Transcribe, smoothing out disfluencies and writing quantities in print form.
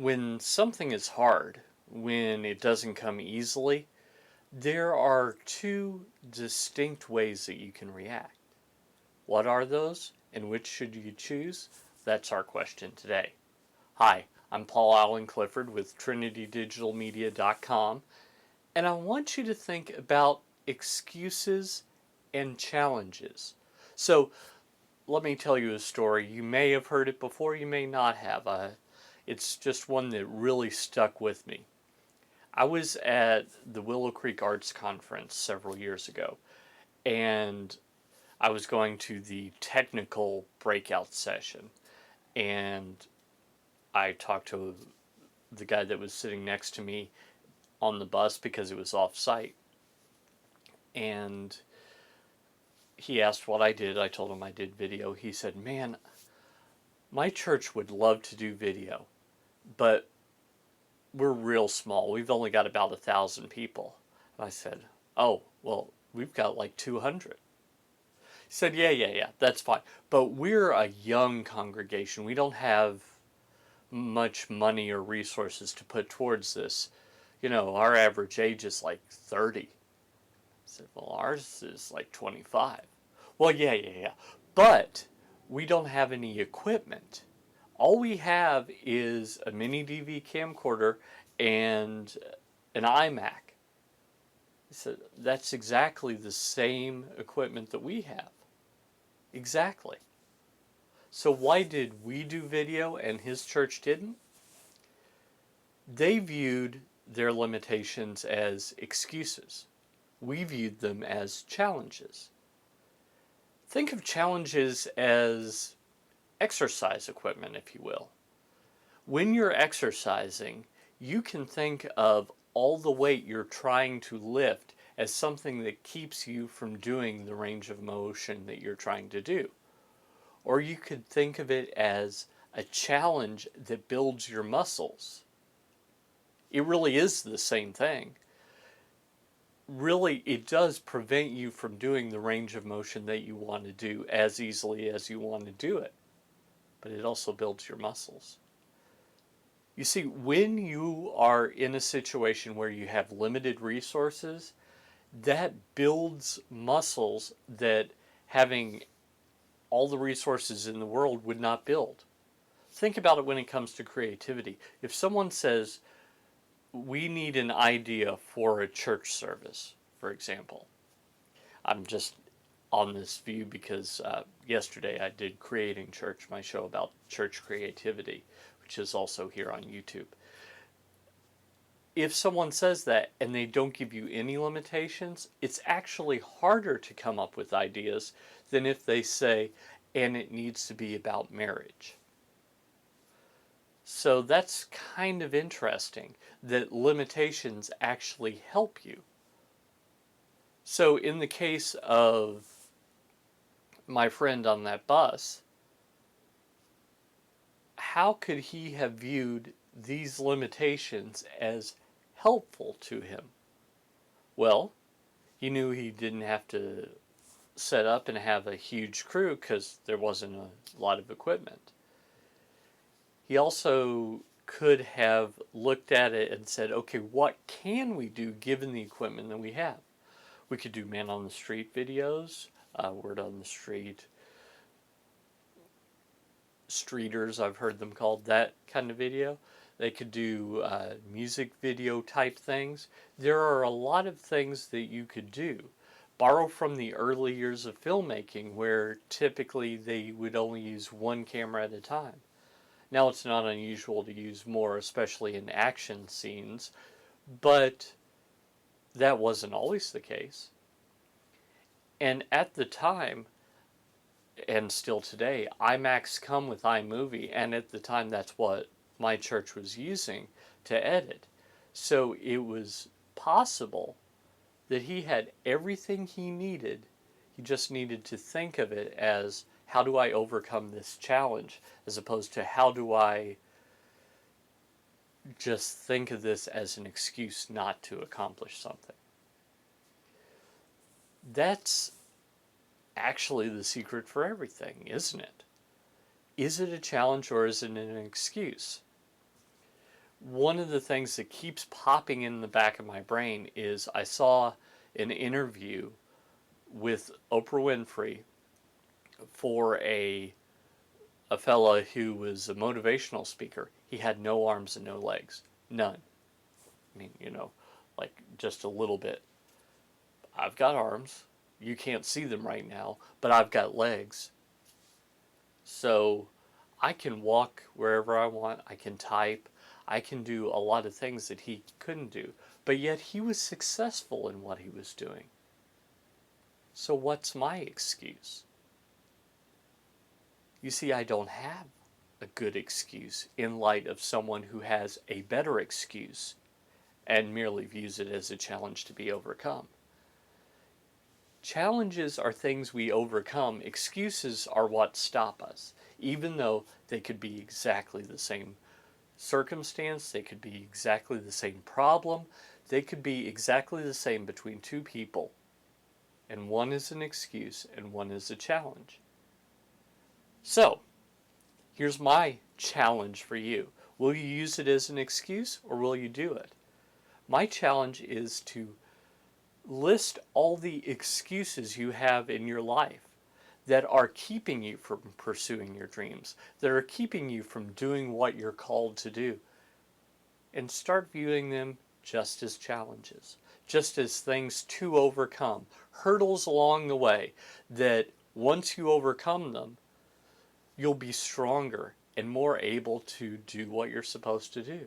When something is hard, when it doesn't come easily, there are two distinct ways that you can react. What are those, and which should you choose? That's our question today. Hi, I'm Paul Allen Clifford with TrinityDigitalMedia.com, and I want you to think about excuses and challenges. So, let me tell you a story. You may have heard it before, you may not have. It's just one that really stuck with me. I was at the Willow Creek Arts Conference several years ago, and I was going to the technical breakout session, and I talked to the guy that was sitting next to me on the bus because it was off site, and he asked what I did. I told him I did video. He said, "Man, my church would love to do video, but we're real small. We've only got about 1,000 people." And I said, "Oh, well, we've got like 200." He said, yeah, that's fine. But we're a young congregation. We don't have much money or resources to put towards this. You know, our average age is like 30. I said, well, ours is like 25. Well, yeah. But we don't have any equipment. All we have is a mini DV camcorder and an iMac. He said, that's exactly the same equipment that we have. Exactly. So why did we do video and his church didn't? They viewed their limitations as excuses. We viewed them as challenges. Think of challenges as exercise equipment, if you will. When you're exercising, you can think of all the weight you're trying to lift as something that keeps you from doing the range of motion that you're trying to do. Or you could think of it as a challenge that builds your muscles. It really is the same thing. Really, it does prevent you from doing the range of motion that you want to do as easily as you want to do it. But it also builds your muscles. You see, when you are in a situation where you have limited resources, that builds muscles that having all the resources in the world would not build. Think about it when it comes to creativity. If someone says, we need an idea for a church service, for example. I'm just on this view because yesterday I did Creating Church, my show about church creativity, which is also here on YouTube. If someone says that and they don't give you any limitations, it's actually harder to come up with ideas than if they say, and it needs to be about marriage. So that's kind of interesting that limitations actually help you. So in the case of my friend on that bus, how could he have viewed these limitations as helpful to him? Well, he knew he didn't have to set up and have a huge crew because there wasn't a lot of equipment. He also could have looked at it and said, okay, what can we do given the equipment that we have? We could do man on the street videos, word on the street, streeters, I've heard them called, that kind of video. They could do music video type things. There are a lot of things that you could do. Borrow from the early years of filmmaking where typically they would only use one camera at a time. Now it's not unusual to use more, especially in action scenes, but that wasn't always the case. And at the time, and still today, iMacs come with iMovie, and at the time that's what my church was using to edit. So it was possible that he had everything he needed. He just needed to think of it as, how do I overcome this challenge, as opposed to how do I just think of this as an excuse not to accomplish something. That's actually the secret for everything, isn't it? Is it a challenge or is it an excuse? one of the things that keeps popping in the back of my brain is I saw an interview with Oprah Winfrey for a fella who was a motivational speaker. He had no arms and no legs. None. I mean, like just a little bit. I've got arms. You can't see them right now, but I've got legs. So I can walk wherever I want. I can type. I can do a lot of things that he couldn't do. But yet he was successful in what he was doing. So what's my excuse? You see, I don't have a good excuse in light of someone who has a better excuse and merely views it as a challenge to be overcome. Challenges are things we overcome. Excuses are what stop us, even though they could be exactly the same circumstance, they could be exactly the same problem, they could be exactly the same between two people, and one is an excuse and one is a challenge. So, here's my challenge for you. Will you use it as an excuse or will you do it? My challenge is to list all the excuses you have in your life that are keeping you from pursuing your dreams, that are keeping you from doing what you're called to do, and start viewing them just as challenges, just as things to overcome, hurdles along the way that once you overcome them, you'll be stronger and more able to do what you're supposed to do.